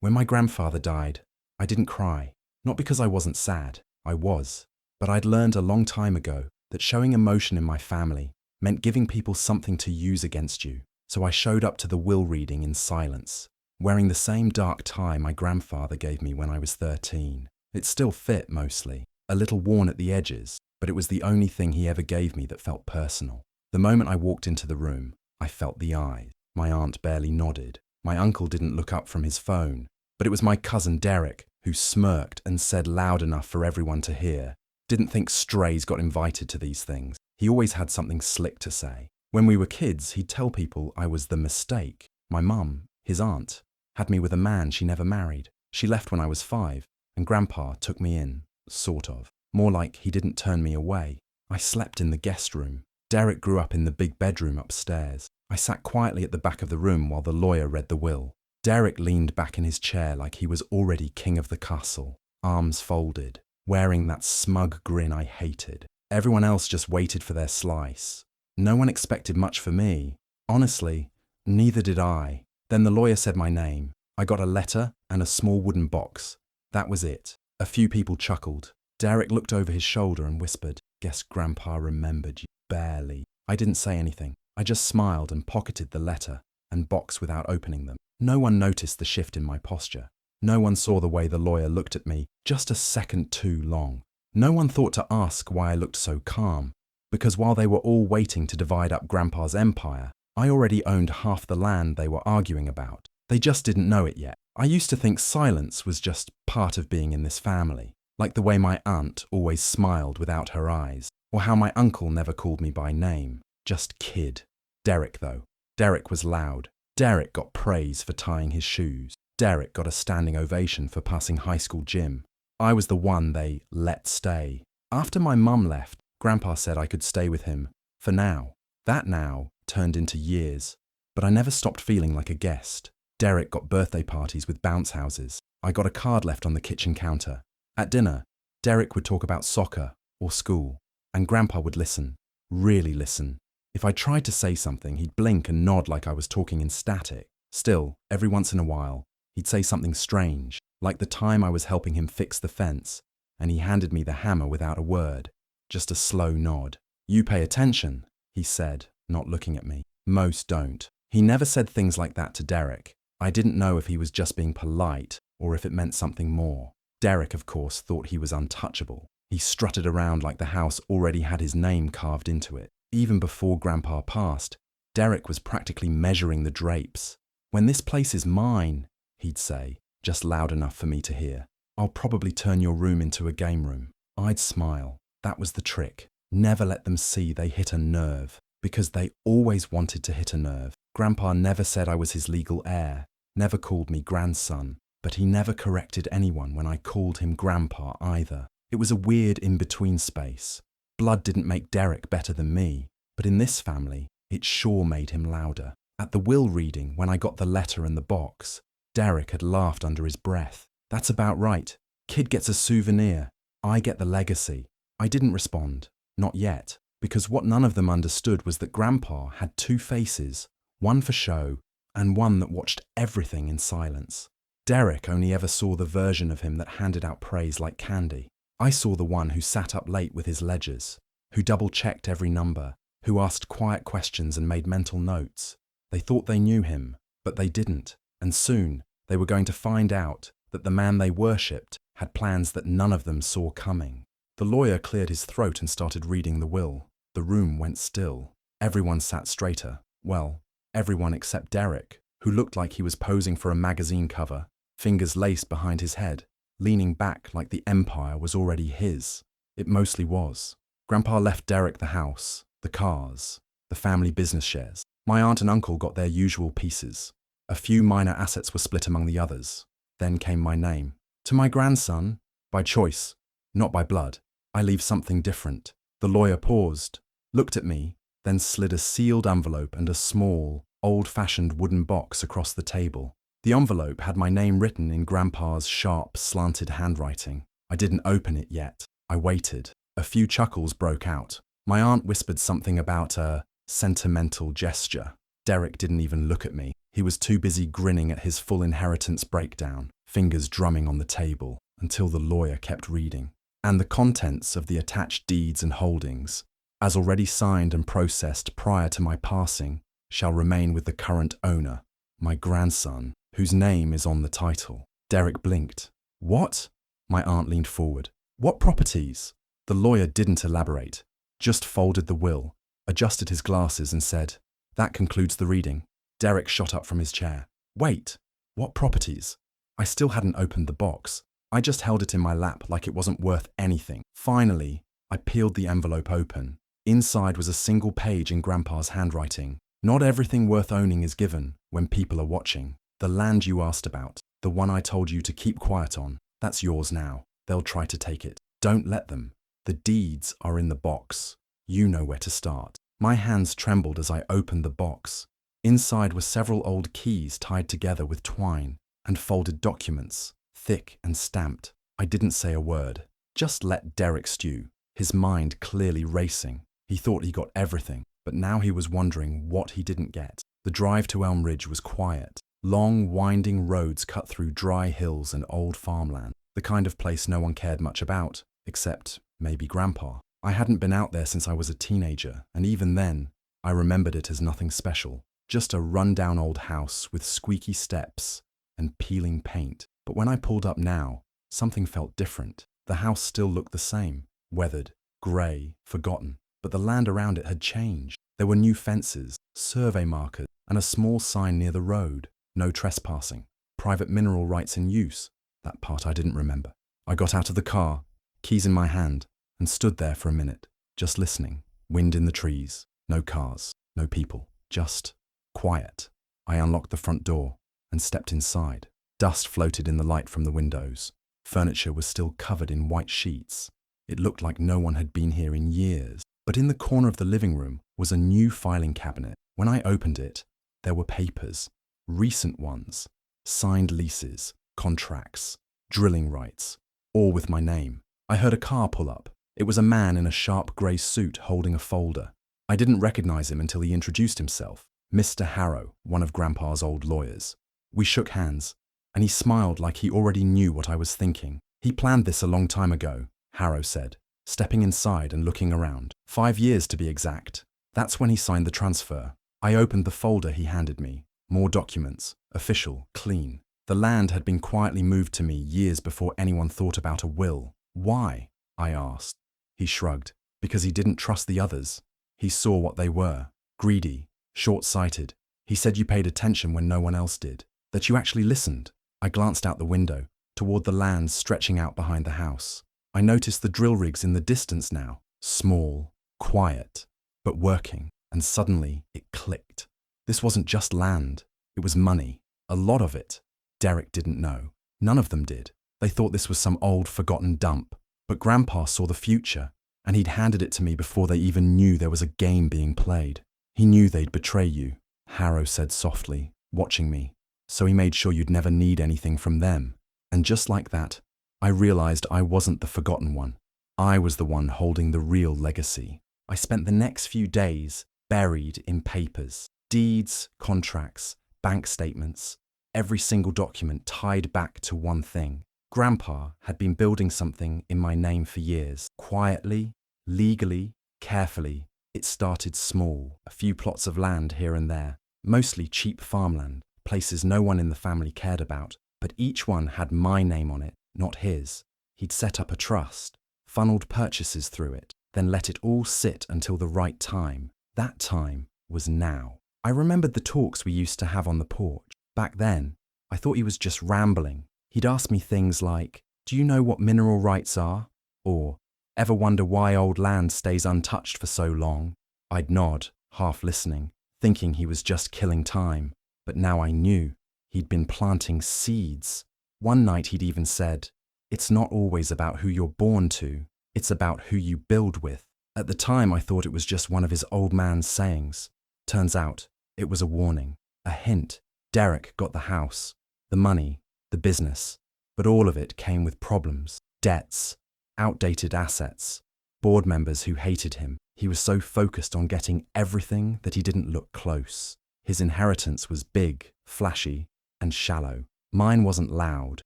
When my grandfather died, I didn't cry. Not because I wasn't sad, I was. But I'd learned a long time ago that showing emotion in my family meant giving people something to use against you. So I showed up to the will reading in silence, wearing the same dark tie my grandfather gave me when I was 13. It still fit mostly, a little worn at the edges, but it was the only thing he ever gave me that felt personal. The moment I walked into the room, I felt the eyes. My aunt barely nodded. My uncle didn't look up from his phone, but it was my cousin Derek who smirked and said loud enough for everyone to hear. Didn't think strays got invited to these things. He always had something slick to say. When we were kids, he'd tell people I was the mistake. My mum, his aunt, had me with a man she never married. She left when I was 5, and Grandpa took me in, sort of. More like he didn't turn me away. I slept in the guest room. Derek grew up in the big bedroom upstairs. I sat quietly at the back of the room while the lawyer read the will. Derek leaned back in his chair like he was already king of the castle, arms folded, wearing that smug grin I hated. Everyone else just waited for their slice. No one expected much for me. Honestly, neither did I. Then the lawyer said my name. I got a letter and a small wooden box. That was it. A few people chuckled. Derek looked over his shoulder and whispered, "Guess Grandpa remembered you." Barely. I didn't say anything. I just smiled and pocketed the letter and box without opening them. No one noticed the shift in my posture. No one saw the way the lawyer looked at me just a second too long. No one thought to ask why I looked so calm, because while they were all waiting to divide up Grandpa's empire, I already owned half the land they were arguing about. They just didn't know it yet. I used to think silence was just part of being in this family, like the way my aunt always smiled without her eyes, or how my uncle never called me by name, just kid. Derek, though. Derek was loud. Derek got praise for tying his shoes. Derek got a standing ovation for passing high school gym. I was the one they let stay. After my mum left, Grandpa said I could stay with him for now. That now turned into years, but I never stopped feeling like a guest. Derek got birthday parties with bounce houses. I got a card left on the kitchen counter. At dinner, Derek would talk about soccer or school, and Grandpa would listen, really listen. If I tried to say something, he'd blink and nod like I was talking in static. Still, every once in a while, he'd say something strange, like the time I was helping him fix the fence, and he handed me the hammer without a word, just a slow nod. "You pay attention," he said, not looking at me. Most don't. He never said things like that to Derek. I didn't know if he was just being polite or if it meant something more. Derek, of course, thought he was untouchable. He strutted around like the house already had his name carved into it. Even before Grandpa passed, Derek was practically measuring the drapes. "When this place is mine," he'd say, just loud enough for me to hear, "I'll probably turn your room into a game room." I'd smile. That was the trick. Never let them see they hit a nerve, because they always wanted to hit a nerve. Grandpa never said I was his legal heir, never called me grandson, but he never corrected anyone when I called him Grandpa either. It was a weird in-between space. Blood didn't make Derek better than me, but in this family, it sure made him louder. At the will reading, when I got the letter and the box, Derek had laughed under his breath. "That's about right. Kid gets a souvenir. I get the legacy." I didn't respond. Not yet. Because what none of them understood was that Grandpa had 2 faces, one for show and one that watched everything in silence. Derek only ever saw the version of him that handed out praise like candy. I saw the one who sat up late with his ledgers, who double-checked every number, who asked quiet questions and made mental notes. They thought they knew him, but they didn't, and soon they were going to find out that the man they worshipped had plans that none of them saw coming. The lawyer cleared his throat and started reading the will. The room went still. Everyone sat straighter. Well, everyone except Derek, who looked like he was posing for a magazine cover, fingers laced behind his head, leaning back like the empire was already his. It mostly was. Grandpa left Derek the house, the cars, the family business shares. My aunt and uncle got their usual pieces. A few minor assets were split among the others. Then came my name. To my grandson, by choice, not by blood, I leave something different. The lawyer paused, looked at me, then slid a sealed envelope and a small, old-fashioned wooden box across the table. The envelope had my name written in Grandpa's sharp, slanted handwriting. I didn't open it yet. I waited. A few chuckles broke out. My aunt whispered something about a sentimental gesture. Derek didn't even look at me. He was too busy grinning at his full inheritance breakdown, fingers drumming on the table, until the lawyer kept reading. And the contents of the attached deeds and holdings, as already signed and processed prior to my passing, shall remain with the current owner, my grandson, whose name is on the title. Derek blinked. What? My aunt leaned forward. What properties? The lawyer didn't elaborate, just folded the will, adjusted his glasses and said, That concludes the reading. Derek shot up from his chair. Wait, what properties? I still hadn't opened the box. I just held it in my lap like it wasn't worth anything. Finally, I peeled the envelope open. Inside was a single page in Grandpa's handwriting. Not everything worth owning is given when people are watching. The land you asked about, the one I told you to keep quiet on, that's yours now. They'll try to take it. Don't let them. The deeds are in the box. You know where to start. My hands trembled as I opened the box. Inside were several old keys tied together with twine and folded documents, thick and stamped. I didn't say a word. Just let Derek stew, his mind clearly racing. He thought he got everything, but now he was wondering what he didn't get. The drive to Elm Ridge was quiet. Long, winding roads cut through dry hills and old farmland, the kind of place no one cared much about, except maybe Grandpa. I hadn't been out there since I was a teenager, and even then, I remembered it as nothing special. Just a run-down old house with squeaky steps and peeling paint. But when I pulled up now, something felt different. The house still looked the same, weathered, grey, forgotten, but the land around it had changed. There were new fences, survey markers, and a small sign near the road. No trespassing. Private mineral rights in use. That part I didn't remember. I got out of the car, keys in my hand, and stood there for a minute, just listening. Wind in the trees. No cars. No people. Just quiet. I unlocked the front door and stepped inside. Dust floated in the light from the windows. Furniture was still covered in white sheets. It looked like no one had been here in years. But in the corner of the living room was a new filing cabinet. When I opened it, there were papers. Recent ones. Signed leases, contracts, drilling rights, all with my name. I heard a car pull up. It was a man in a sharp grey suit holding a folder. I didn't recognize him until he introduced himself. Mr. Harrow, one of Grandpa's old lawyers. We shook hands, and he smiled like he already knew what I was thinking. He planned this a long time ago, Harrow said, stepping inside and looking around. 5 years to be exact. That's when he signed the transfer. I opened the folder he handed me. More documents, official, clean. The land had been quietly moved to me years before anyone thought about a will. Why? I asked. He shrugged. Because he didn't trust the others. He saw what they were. Greedy, short-sighted. He said you paid attention when no one else did. That you actually listened. I glanced out the window, toward the land stretching out behind the house. I noticed the drill rigs in the distance now. Small, quiet, but working. And suddenly it clicked. This wasn't just land. It was money. A lot of it. Derek didn't know. None of them did. They thought this was some old, forgotten dump. But Grandpa saw the future, and he'd handed it to me before they even knew there was a game being played. He knew they'd betray you, Harrow said softly, watching me. So he made sure you'd never need anything from them. And just like that, I realized I wasn't the forgotten one. I was the one holding the real legacy. I spent the next few days buried in papers. Deeds, contracts, bank statements, every single document tied back to one thing. Grandpa had been building something in my name for years. Quietly, legally, carefully. It started small, a few plots of land here and there, mostly cheap farmland, places no one in the family cared about, but each one had my name on it, not his. He'd set up a trust, funneled purchases through it, then let it all sit until the right time. That time was now. I remembered the talks we used to have on the porch. Back then, I thought he was just rambling. He'd ask me things like, do you know what mineral rights are? Or, ever wonder why old land stays untouched for so long? I'd nod, half listening, thinking he was just killing time. But now I knew. He'd been planting seeds. One night he'd even said, it's not always about who you're born to, it's about who you build with. At the time I thought it was just one of his old man's sayings. Turns out, it was a warning, a hint. Derek got the house, the money, the business, but all of it came with problems, debts, outdated assets, board members who hated him. He was so focused on getting everything that he didn't look close. His inheritance was big, flashy, and shallow. Mine wasn't loud,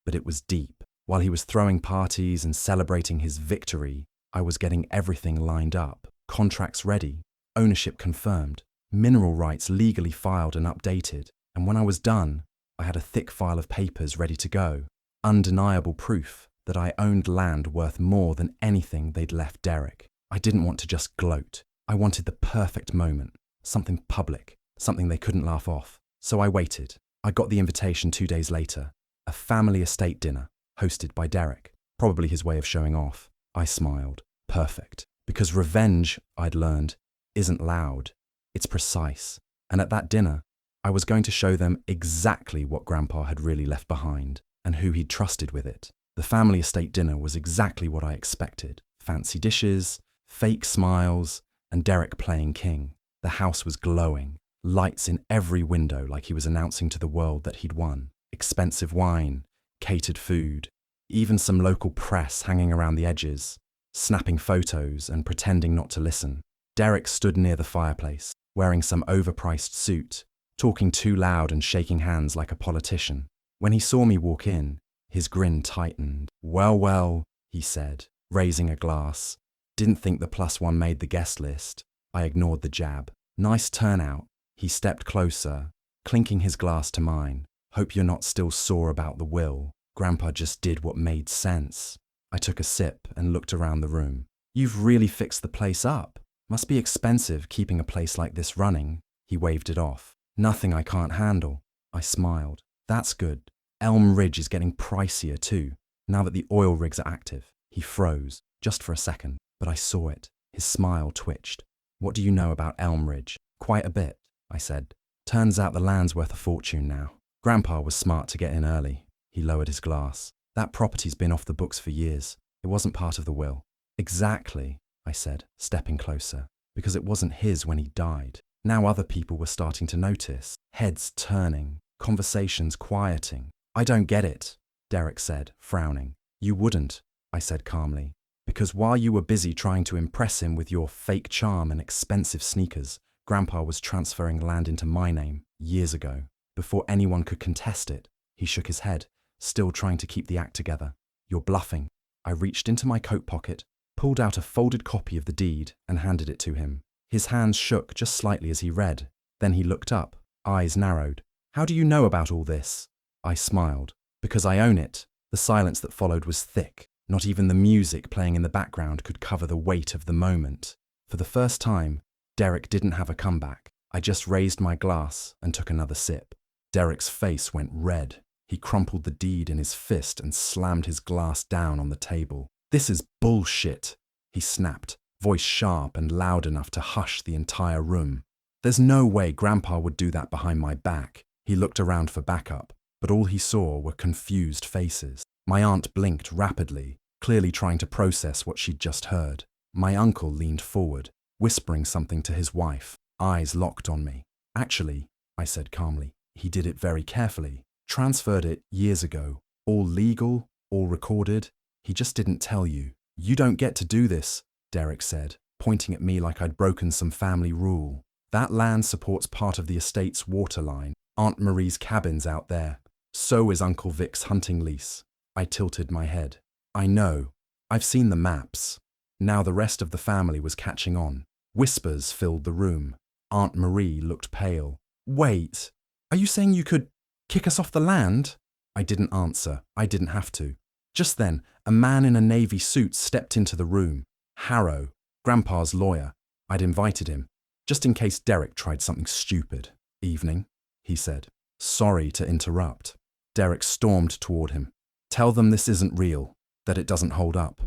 but it was deep. While he was throwing parties and celebrating his victory, I was getting everything lined up. Contracts ready, ownership confirmed, mineral rights legally filed and updated. And when I was done, I had a thick file of papers ready to go. Undeniable proof that I owned land worth more than anything they'd left Derek. I didn't want to just gloat. I wanted the perfect moment, something public, something they couldn't laugh off. So I waited. I got the invitation 2 days later, a family estate dinner hosted by Derek, probably his way of showing off. I smiled. Perfect. Because revenge, I'd learned, isn't loud. It's precise. And at that dinner, I was going to show them exactly what Grandpa had really left behind and who he'd trusted with it. The family estate dinner was exactly what I expected. Fancy dishes, fake smiles, and Derek playing king. The house was glowing, lights in every window like he was announcing to the world that he'd won. Expensive wine, catered food, even some local press hanging around the edges, snapping photos and pretending not to listen. Derek stood near the fireplace, wearing some overpriced suit, talking too loud and shaking hands like a politician. When he saw me walk in, his grin tightened. Well, he said, raising a glass. Didn't think the +1 made the guest list. I ignored the jab. Nice turnout. He stepped closer, clinking his glass to mine. Hope you're not still sore about the will. Grandpa just did what made sense. I took a sip and looked around the room. You've really fixed the place up. Must be expensive keeping a place like this running. He waved it off. Nothing I can't handle. I smiled. That's good. Elm Ridge is getting pricier too, now that the oil rigs are active. He froze, just for a second, but I saw it. His smile twitched. What do you know about Elm Ridge? Quite a bit, I said. Turns out the land's worth a fortune now. Grandpa was smart to get in early. He lowered his glass. That property's been off the books for years. It wasn't part of the will. Exactly, I said, stepping closer, because it wasn't his when he died. Now other people were starting to notice. Heads turning, conversations quieting. I don't get it, Derek said, frowning. You wouldn't, I said calmly, because while you were busy trying to impress him with your fake charm and expensive sneakers, Grandpa was transferring land into my name years ago, before anyone could contest it. He shook his head, still trying to keep the act together. You're bluffing. I reached into my coat pocket, pulled out a folded copy of the deed and handed it to him. His hands shook just slightly as he read. Then he looked up, eyes narrowed. How do you know about all this? I smiled. Because I own it. The silence that followed was thick. Not even the music playing in the background could cover the weight of the moment. For the first time, Derek didn't have a comeback. I just raised my glass and took another sip. Derek's face went red. He crumpled the deed in his fist and slammed his glass down on the table. This is bullshit, he snapped, voice sharp and loud enough to hush the entire room. There's no way Grandpa would do that behind my back. He looked around for backup, but all he saw were confused faces. My aunt blinked rapidly, clearly trying to process what she'd just heard. My uncle leaned forward, whispering something to his wife, eyes locked on me. Actually, I said calmly, he did it very carefully. Transferred it years ago. All legal, all recorded. He just didn't tell you. You don't get to do this, Derek said, pointing at me like I'd broken some family rule. That land supports part of the estate's water line. Aunt Marie's cabin's out there. So is Uncle Vic's hunting lease. I tilted my head. I know. I've seen the maps. Now the rest of the family was catching on. Whispers filled the room. Aunt Marie looked pale. Wait, are you saying you could kick us off the land? I didn't answer. I didn't have to. Just then, a man in a navy suit stepped into the room. Harrow, Grandpa's lawyer. I'd invited him, just in case Derek tried something stupid. Evening, he said. Sorry to interrupt. Derek stormed toward him. Tell them this isn't real, that it doesn't hold up.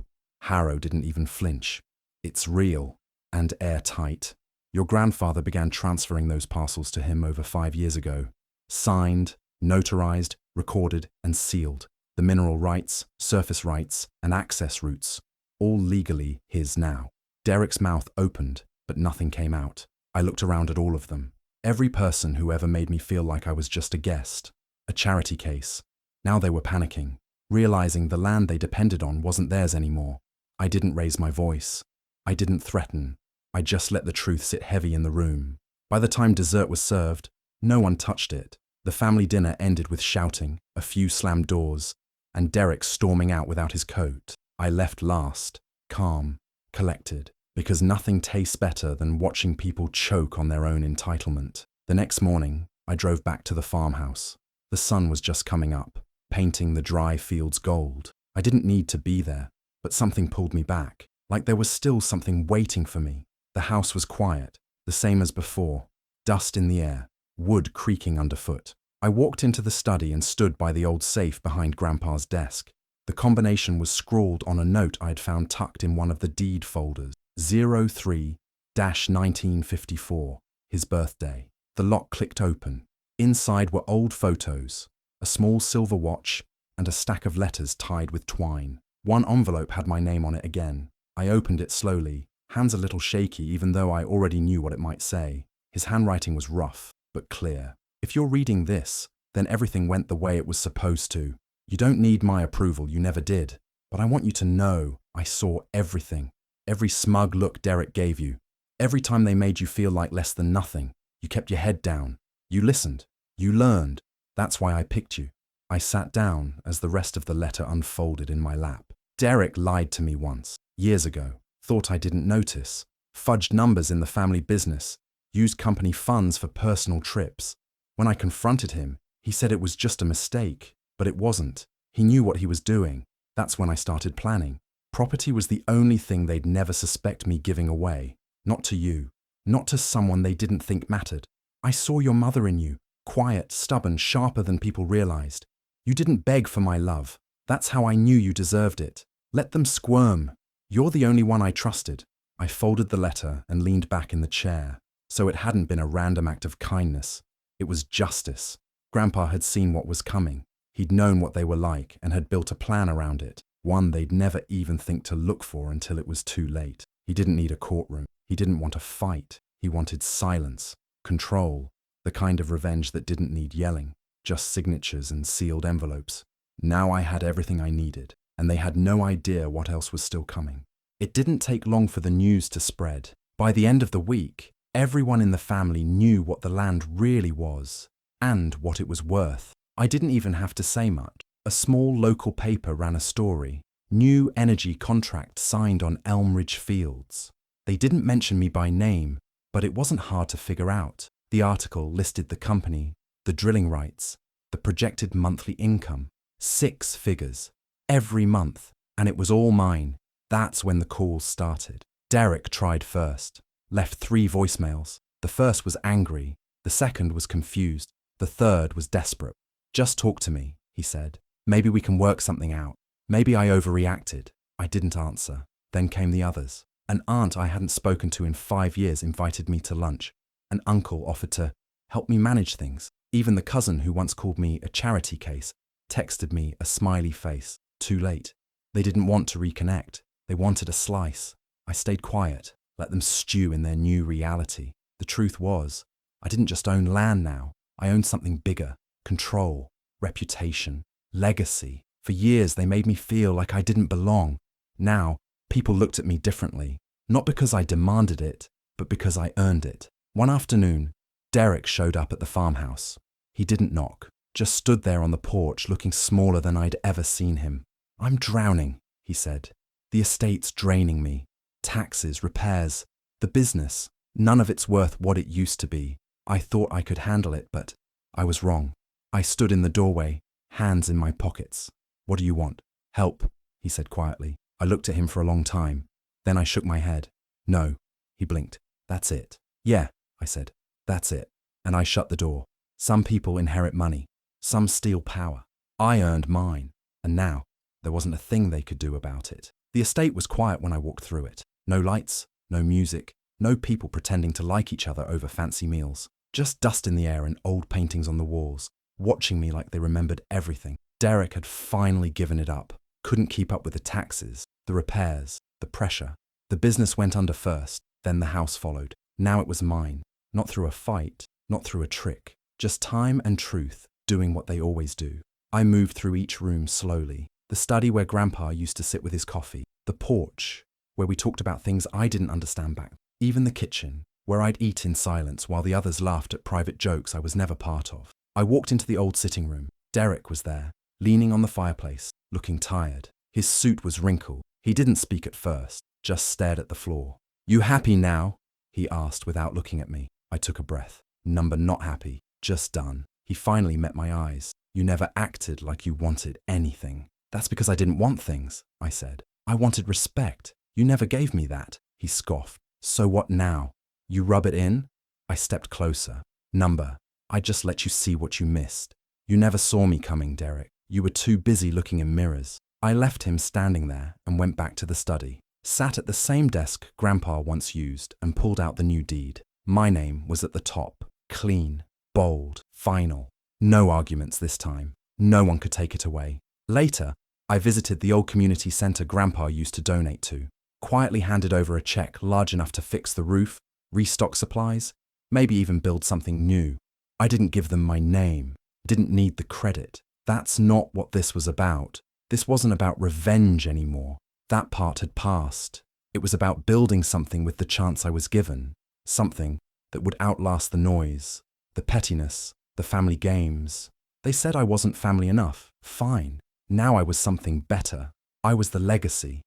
Harrow didn't even flinch. It's real and airtight. Your grandfather began transferring those parcels to him over 5 years ago. Signed, notarized, recorded, and sealed. The mineral rights, surface rights, and access routes, all legally his now. Derek's mouth opened, but nothing came out. I looked around at all of them. Every person who ever made me feel like I was just a guest. A charity case. Now they were panicking, realizing the land they depended on wasn't theirs anymore. I didn't raise my voice. I didn't threaten. I just let the truth sit heavy in the room. By the time dessert was served, No one touched it. The family dinner ended with shouting, a few slammed doors, and Derek storming out without his coat. I left last, calm, collected, because nothing tastes better than watching people choke on their own entitlement. The next morning, I drove back to the farmhouse. The sun was just coming up, painting the dry fields gold. I didn't need to be there, but something pulled me back, like there was still something waiting for me. The house was quiet, the same as before, dust in the air, wood creaking underfoot. I walked into the study and stood by the old safe behind Grandpa's desk. The combination was scrawled on a note I had found tucked in one of the deed folders. 03-1954, his birthday. The lock clicked open. Inside were old photos, a small silver watch, and a stack of letters tied with twine. One envelope had my name on it again. I opened it slowly, hands a little shaky even though I already knew what it might say. His handwriting was rough, but clear. If you're reading this, then everything went the way it was supposed to. You don't need my approval, you never did. But I want you to know I saw everything. Every smug look Derek gave you. Every time they made you feel like less than nothing. You kept your head down. You listened. You learned. That's why I picked you. I sat down as the rest of the letter unfolded in my lap. Derek lied to me once, years ago. Thought I didn't notice. Fudged numbers in the family business. Used company funds for personal trips. When I confronted him, he said it was just a mistake, but it wasn't. He knew what he was doing. That's when I started planning. Property was the only thing they'd never suspect me giving away. Not to you. Not to someone they didn't think mattered. I saw your mother in you. Quiet, stubborn, sharper than people realized. You didn't beg for my love. That's how I knew you deserved it. Let them squirm. You're the only one I trusted. I folded the letter and leaned back in the chair. So it hadn't been a random act of kindness. It was justice. Grandpa had seen what was coming. He'd known what they were like and had built a plan around it, one they'd never even think to look for until it was too late. He didn't need a courtroom. He didn't want a fight. He wanted silence, control, the kind of revenge that didn't need yelling, just signatures and sealed envelopes. Now I had everything I needed, and they had no idea what else was still coming. It didn't take long for the news to spread. By the end of the week, everyone in the family knew what the land really was, and what it was worth. I didn't even have to say much. A small local paper ran a story. New energy contract signed on Elm Ridge Fields. They didn't mention me by name, but it wasn't hard to figure out. The article listed the company, the drilling rights, the projected monthly income. 6 figures. Every month. And it was all mine. That's when the calls started. Derek tried first. Left 3 voicemails. The first was angry. The second was confused. The third was desperate. Just talk to me, he said. Maybe we can work something out. Maybe I overreacted. I didn't answer. Then came the others. An aunt I hadn't spoken to in 5 years invited me to lunch. An uncle offered to help me manage things. Even the cousin who once called me a charity case texted me a smiley face. Too late. They didn't want to reconnect. They wanted a slice. I stayed quiet, let them stew in their new reality. The truth was, I didn't just own land now. I owned something bigger. Control, reputation, legacy. For years they made me feel like I didn't belong. Now, people looked at me differently. Not because I demanded it, but because I earned it. One afternoon, Derek showed up at the farmhouse. He didn't knock, just stood there on the porch looking smaller than I'd ever seen him. I'm drowning, he said. The estate's draining me. Taxes, repairs, the business. None of it's worth what it used to be. I thought I could handle it, but I was wrong. I stood in the doorway, hands in my pockets. What do you want? Help, he said quietly. I looked at him for a long time. Then I shook my head. No, he blinked. That's it. Yeah, I said. That's it. And I shut the door. Some people inherit money. Some steal power. I earned mine. And now, there wasn't a thing they could do about it. The estate was quiet when I walked through it. No lights, no music, no people pretending to like each other over fancy meals. Just dust in the air and old paintings on the walls, watching me like they remembered everything. Derek had finally given it up. Couldn't keep up with the taxes, the repairs, the pressure. The business went under first, then the house followed. Now it was mine. Not through a fight, not through a trick. Just time and truth, doing what they always do. I moved through each room slowly. The study where Grandpa used to sit with his coffee. The porch, where we talked about things I didn't understand back. Even the kitchen, where I'd eat in silence while the others laughed at private jokes I was never part of. I walked into the old sitting room. Derek was there, leaning on the fireplace, looking tired. His suit was wrinkled. He didn't speak at first, just stared at the floor. "You happy now?" he asked without looking at me. I took a breath. Number not happy, just done. He finally met my eyes. "You never acted like you wanted anything." "That's because I didn't want things," I said. "I wanted respect. You never gave me that." He scoffed. "So what now? You rub it in?" I stepped closer. "Number, I just let you see what you missed. You never saw me coming, Derek. You were too busy looking in mirrors." I left him standing there and went back to the study. Sat at the same desk Grandpa once used and pulled out the new deed. My name was at the top. Clean, bold, final. No arguments this time. No one could take it away. Later, I visited the old community center Grandpa used to donate to. Quietly handed over a check large enough to fix the roof, restock supplies, maybe even build something new. I didn't give them my name, didn't need the credit. That's not what this was about. This wasn't about revenge anymore. That part had passed. It was about building something with the chance I was given, something that would outlast the noise, the pettiness, the family games. They said I wasn't family enough. Fine. Now I was something better. I was the legacy.